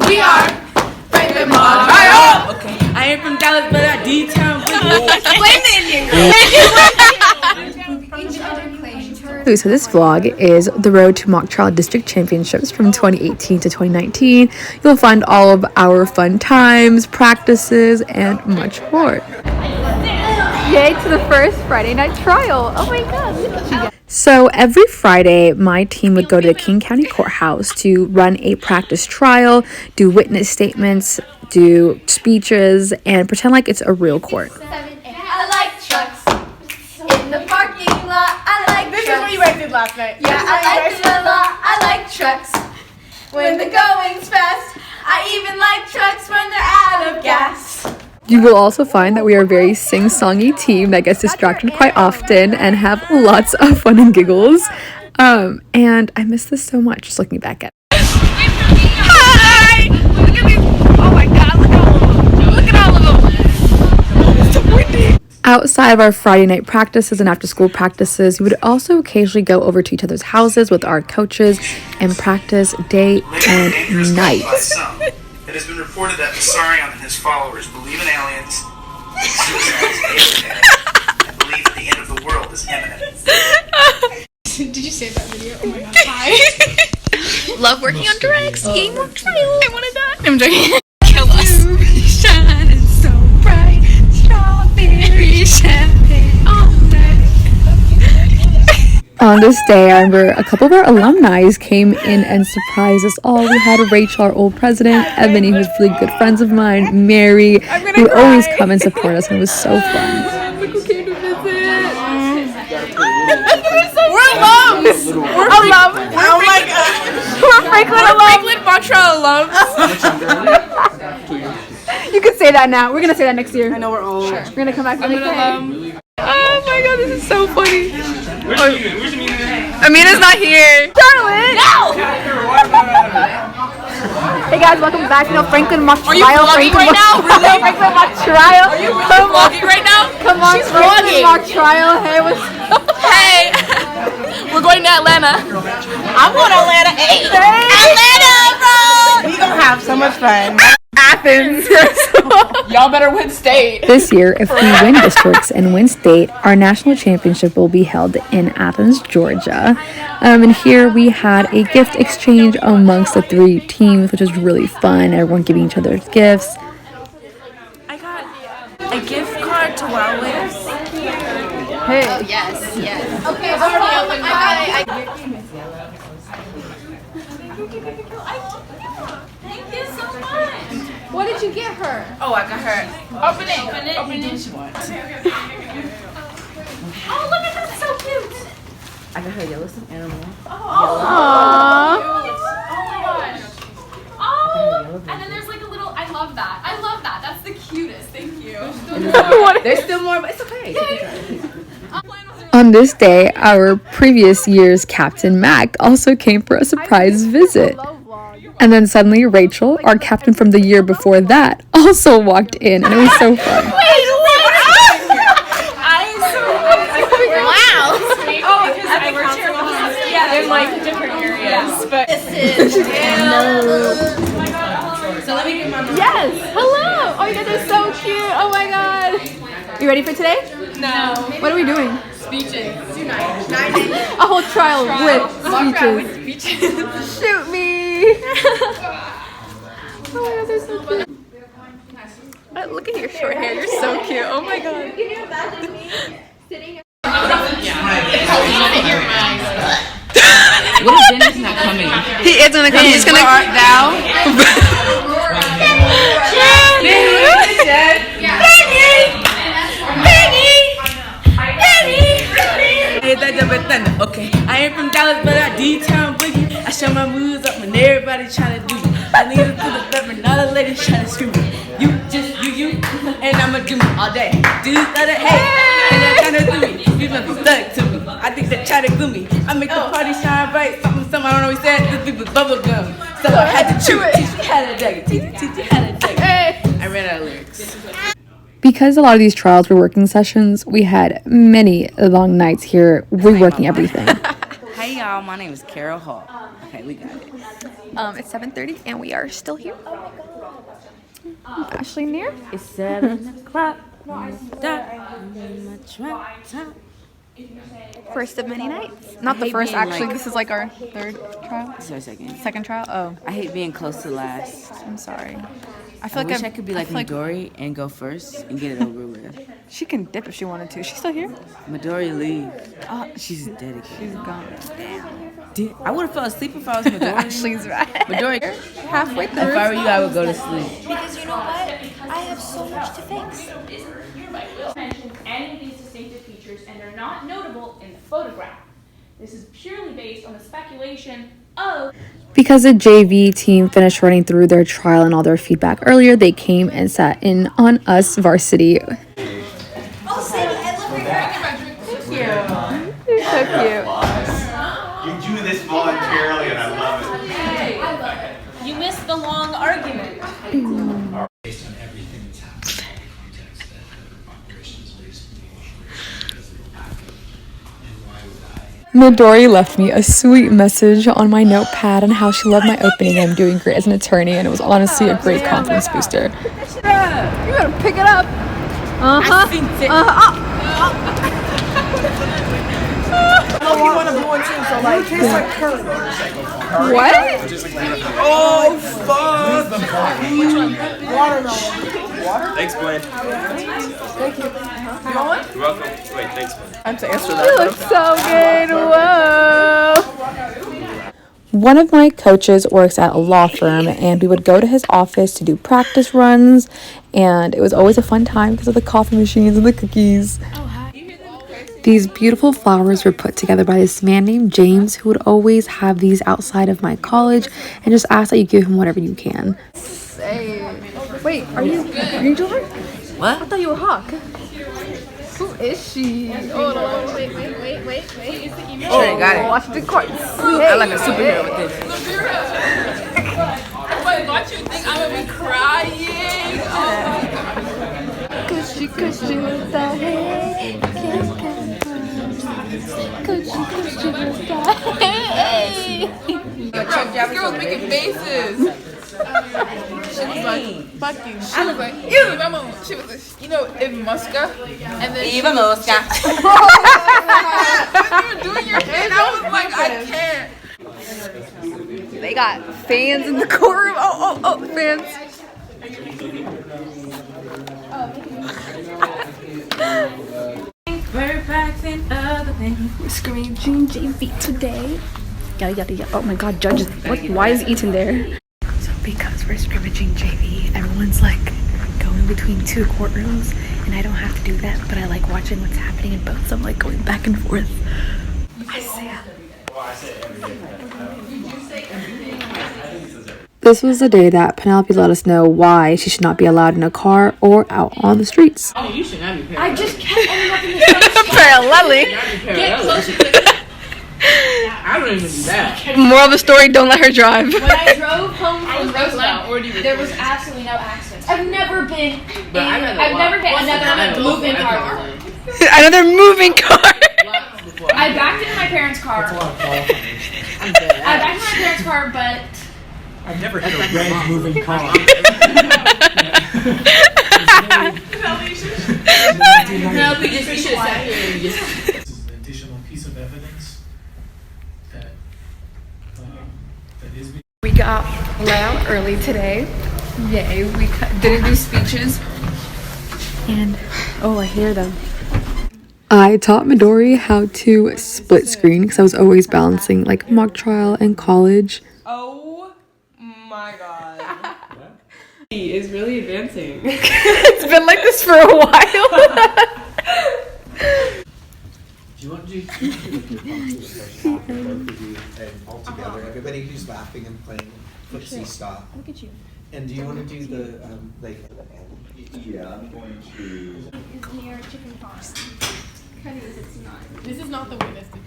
We are Franklin Ohio. Okay, I ain't from Dallas, but I D-Town. Blame the Indian. So this vlog is the road to mock trial district championships from 2018 to 2019. You'll find all of our fun times, practices, and much more. Yay to the first Friday night trial. Oh my god, look at you guys. So every Friday, my team would go to the King County Courthouse to run a practice trial, do witness statements, do speeches, and pretend like it's a real court. I like trucks in the parking lot. I like This trucks. is what you guys did last night. Yeah, I like them a lot. I like trucks when the going's fast. I even like trucks when they're out of gas. You will also find that we are a very sing-songy team that gets distracted quite often and have lots of fun and giggles. And I miss this so much just looking back at it. Hi! Look at these. Oh my god, look at all of them. It's so windy. Outside of our Friday night practices and after-school practices, we would also occasionally go over to each other's houses with our coaches and practice day and night. It has been reported that Masarion and his followers believe in aliens, and believe that the end of the world is imminent. Did you save that video? Oh my god, hi. Love working on directs. Game more trial. I wanna die. I'm joking. Kill us. Shining so bright, strawberry champagne all night. On this day, I remember a couple of our alumni came in and surprised us all. We had Rachel, our old president, Ebony, who's really good friends of mine, Mary, who always come and support us, and it was so fun. Look who came to visit. We're alums. We're alums. Oh my god. We're Franklin alums. Franklin Montreal alums. You can say that now. We're gonna say that next year. I know we're old. We're gonna come back the next day. Oh my god, this is so funny. Amina's not here. Charlotte! No! Hey guys, welcome back. Franklin mock trial. Are you vlogging right now? Really? Franklin mock trial. Are you vlogging right now? Come on, She's Franklin vlogging. mock trial. Hey, what's Hey, we're going to Atlanta. I'm going to Atlanta. Hey, Atlanta, bro. We gonna have so much fun. Athens. Y'all better win state. This year, if we win districts and win state, our national championship will be held in Athens, Georgia. And here we had a gift exchange amongst the three teams, which was really fun. Everyone giving each other gifts. I got a gift card to Wowwings. hey? Yes. Okay, I've already opened mine. Thank you so much. What did you get her? Oh, I got her. Open it. Oh, look at that, so cute. I got her yellow stuffed animal. Aww. Oh my gosh. Oh, and then there's like a little. I love that. That's the cutest. Thank you. There's still more, but it's okay. On this day, our previous year's Captain Mac also came for a surprise visit. And then suddenly Rachel, our captain from the year before that, also walked in, and it was so fun. Wow. Oh, because I worked here. Yeah, in like different areas, but This is so let me get my Yes. Hello. Oh, you guys are so cute. Oh my god. You ready for today? no What are we doing? speeches. A whole trial with speeches. Shoot me. Oh my god, they're so cute. Look at your short hair. You're so cute. Oh my god. Can you imagine me sitting? What if Dennis not coming? He is gonna come. He's gonna. Where art thou? Okay, I ain't from Dallas, but I D-Town boogie. I show my moves up when everybody tryna do me. I lead it to the front when all the ladies tryna screw me. You, and I'ma do me all day. Dudes love it, hey, and they're tryna do me. You must be thug to me. I think they're tryna glue me. I make the party shine bright. Something, I don't know what he said. This big was bubble gum. So I had to chew it. Teach me how to dug it. Teach me how to dug it. I ran out of lyrics. Because a lot of these trials were working sessions, we had many long nights here reworking everything. Hey y'all, my name is Carol Hall. Okay, we got it. It's 7:30 and we are still here. Ashley near. It's 7 o'clock. First of many nights. Not the hate first, being, actually. like- This is like our third trial. Sorry, second. Second trial? Oh, I hate being close to last. I'm sorry. I I feel like wish I could be like Midori and go first and get it over with. she can dip if she wanted to. She's still here? Midori leave. She's dedicated. She's gone. I would have fell asleep if I was Midori. Ashley's right. Midori, Halfway if through. I were you, I would go to sleep. Because you know what? I have so much to fix. Mention any of these distinctive features, and they're not notable in the photograph. This is purely based on the speculation of. Because the JV team finished running through their trial and all their feedback earlier, they came and sat in on us varsity. Oh, Sadie, I love your hair. You're so cute. You do this voluntarily and I love it. You missed the long argument. Based on everything that's happened, all the context that the operation is based on, physical packet, and why would I? Midori left me a sweet message on my notepad on how she loved my opening and I'm doing great as an attorney, and it was honestly a great confidence booster. You gotta pick it up. What? Oh, fuck! Thanks, Glenn. Thank you. You're welcome. Wait, thanks, Glenn. You look so good. Whoa. One of my coaches works at a law firm, and we would go to his office to do practice runs, and it was always a fun time because of the coffee machines and the cookies. These beautiful flowers were put together by this man named James, who would always have these outside of my college and just ask that you give him whatever you can. Wait, are you Jordan? What? I thought you were Hawk. Who is she? Oh, no. Wait. Is the email? Sure, got it. Watch the cards. I like a superhero with this. Wait, watch you think I'm gonna be crying. Cushy with the head. Cushy with the head. This girl's making faces. She was like, fuck you. She was like, ew, Mama. She was like, you know, in Muska. And then Eva Mosca. when you were doing your head, I was like, I can't. They got fans in the courtroom. Oh, fans. Bird and other things. We're screaming JV today. Yada. Oh my god, judges. What? Why is Ethan there? So because we're scrimmaging JV, everyone's like going between two courtrooms, and I don't have to do that, but I like watching what's happening in both. So I'm like going back and forth. Isaiah. This was the day that Penelope let us know why she should not be allowed in a car or out on the streets. Oh, you should not be parallel. I just kept ending up in the same spot. Parallelly. Get closer to the. I wouldn't even do that. Moral of the story: don't let her drive. When I drove home from Roosevelt, there was absolutely no accidents. I've never been. I've never hit another moving car. Another moving car. I backed into my parents' car. I backed into my parents' car, but. I've never hit a red moving car. Penelope, you should have sat here and just. This is an additional piece of evidence that is. We got out early today. Yay! We didn't do speeches. And I hear them. I taught Midori how to split screen because I was always balancing like mock trial and college. Oh my god. He is really advancing. It's been like this for a while. Do you want to do and all together? Everybody who's laughing and playing, footsie stop. Look at you. And do you want to do the like? Yeah, I'm going to. Near chicken farms. This is not the way this to do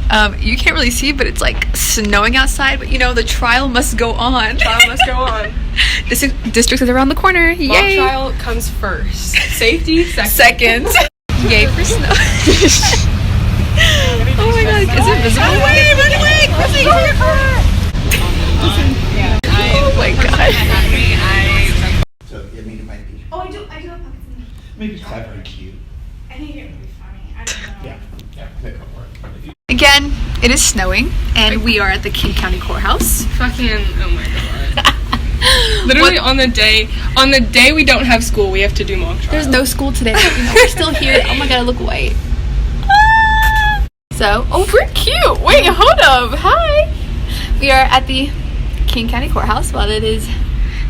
that. You can't really see, but it's like snowing outside. But you know, the trial must go on. Trial must go on. District is around the corner. Yay! Mock trial comes first. Safety second. Yay for snow. Oh my god, is it visible? Run away! Oh my god. So, I mean, it might be. Oh, I do have pockets. Maybe clever and cute. I think it would be funny. I don't know. Yeah, that could work. Again, it is snowing, and we are at the King County Courthouse. Fucking, oh my god. Literally on the day we don't have school, we have to do mock trial. There's no school today. We're still here. Oh my god, I look white. So, oh, we're cute. Wait, hold up. Hi. We are at the King County Courthouse while it is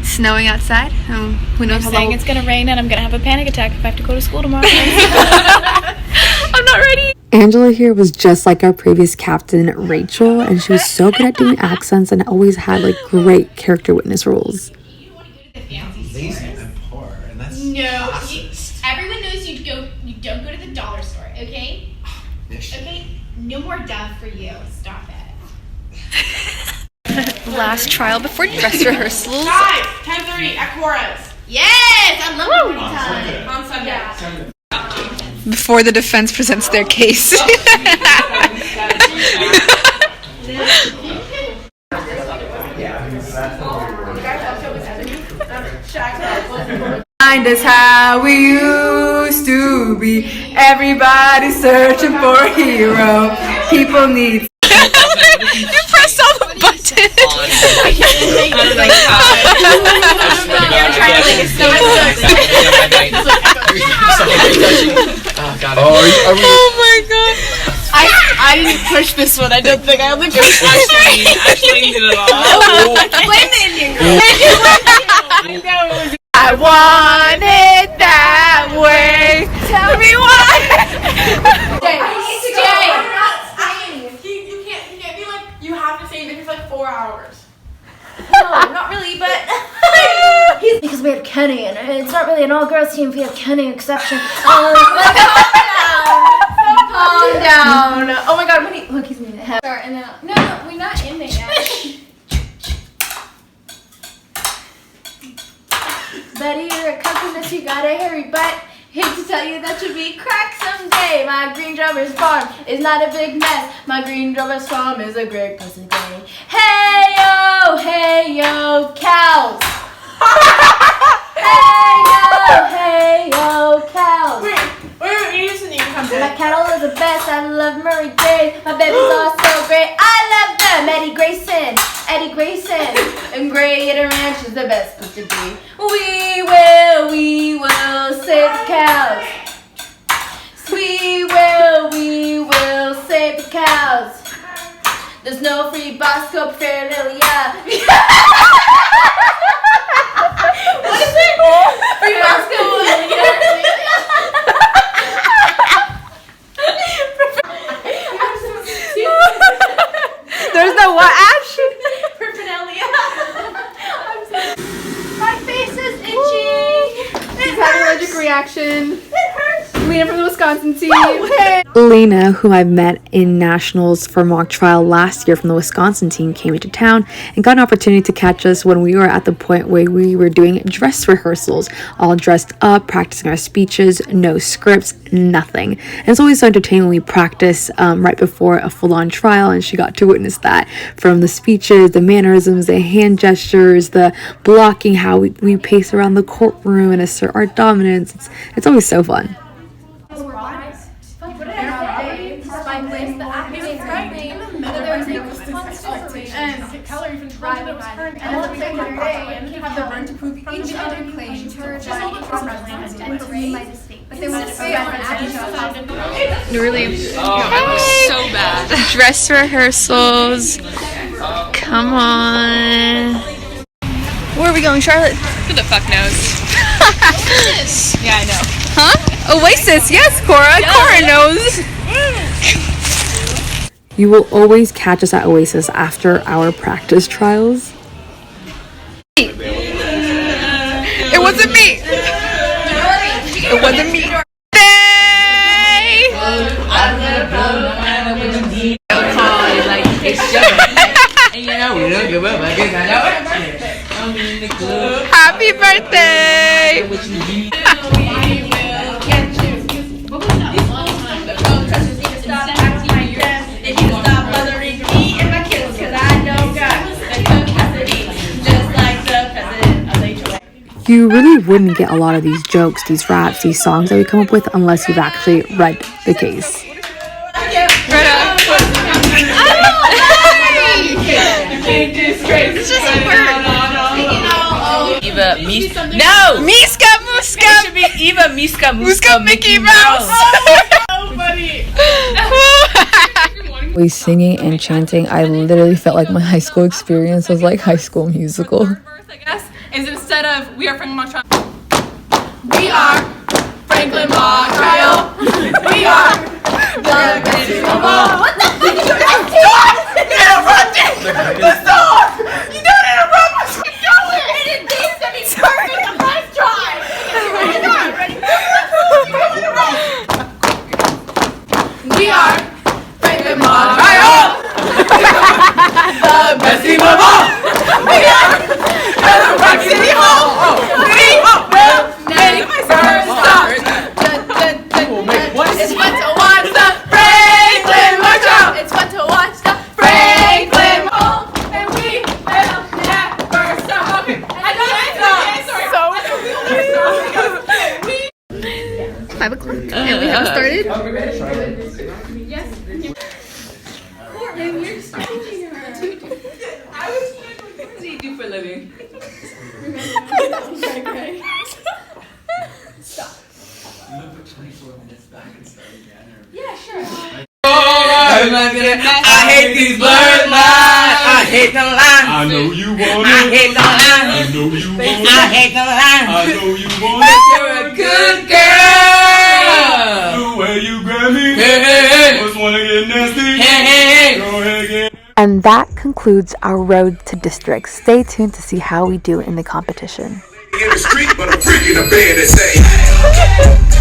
snowing outside. Who knows how long It's gonna rain and I'm gonna have a panic attack if I have to go to school tomorrow. I'm not ready. Angela here was just like our previous captain, Rachel, and she was so good at doing accents and always had like great character witness roles. Lazy and poor, and that's Everyone knows you don't go to the dollar store, okay? Okay? No more Dove for you. Stop it. Last trial before dress rehearsals. Guys, 10:30 at Cora's. Yes! I love morning time. On Sunday. Yeah. Before the defense presents their case. Find us how we used to be. Everybody searching for a hero. People need. You pressed all the buttons. Oh my god. I didn't push this one. I don't think I only pushed Ashley. Ashley did it all. Blame the Indian girl. I want it that way. Tell me why. You can't be like, you have to stay there for like 4 hours. No, not really, but because we have Kenny, and it's not really an all-girls team if we have Kenny exception. Calm down. Oh my god, look, he's mean. No, we're not in there yet. Betty, you're a cuckoldess, you got a hairy butt. Hate to tell you that you'll be cracked someday. My green drover's farm is not a big mess. My green drover's farm is a great pussy day. Hey yo, cows. Hey yo, cows. Wait, you just need to come My cattle is the best. I love Murray Day. My babies are so great. I love them. Eddie Grayson, and Gray at a ranch is the best place to be. We will save the cows. We will save the cows. There's no free Bosco paraphernalia. What is it? Free Bosco paraphernalia. There's no what, Ash? Paraphernalia. My face is itchy. She's having an allergic reaction. It hurts. Lena from the Wisconsin team. Hey. Lena, whom I met in nationals for mock trial last year from the Wisconsin team, came into town and got an opportunity to catch us when we were at the point where we were doing dress rehearsals, all dressed up, practicing our speeches, no scripts, nothing. And it's always so entertaining when we practice right before a full-on trial, and she got to witness that from the speeches, the mannerisms, the hand gestures, the blocking, how we pace around the courtroom and assert our dominance. It's always so fun. Really, so bad. Dress rehearsals. Come on. Where are we going, Charlotte? Who the fuck knows? Yeah, I know. Huh? Oasis, yes, Cora. Yeah. Cora knows. You will always catch us at Oasis after our practice trials. It wasn't me. It wasn't me. Happy birthday! You really wouldn't get a lot of these jokes, these raps, these songs that we come up with unless you've actually read the case. It's just a word. Eva, no! Miska, Muska! It should be Eva, Miska, Muska, Mickey Mouse! We singing and chanting, I literally felt like my high school experience was like High School Musical. I guess, is instead of we are Franklin Mock Trial. We are Franklin Mock Trial. We are the best of all. What the fuck is that? Let's stop! You don't interrupt us. Keep going. It is this that he's hurting. Let's try. We are Franklin Mock Trial. The best team of all. We are the Rock City Hall. We will make first stop. It's fun to watch the Franklin Mock Trial. It's fun to watch the Franklin Mock, and we will never stop. Okay, I know it's 5 o'clock and we haven't started. What do you do for a living? I hate these blurred lines. I hate the lines. I know you want I hate the lines. I know you want I hate the lines. I know you want You're a good girl. The way you grab me. Hey, hey, hey. Just wanna get nasty. Hey, hey, hey. Go ahead, get. And that concludes our road to districts. Stay tuned to see how we do in the competition. In the street, but I'm freaking a bed that say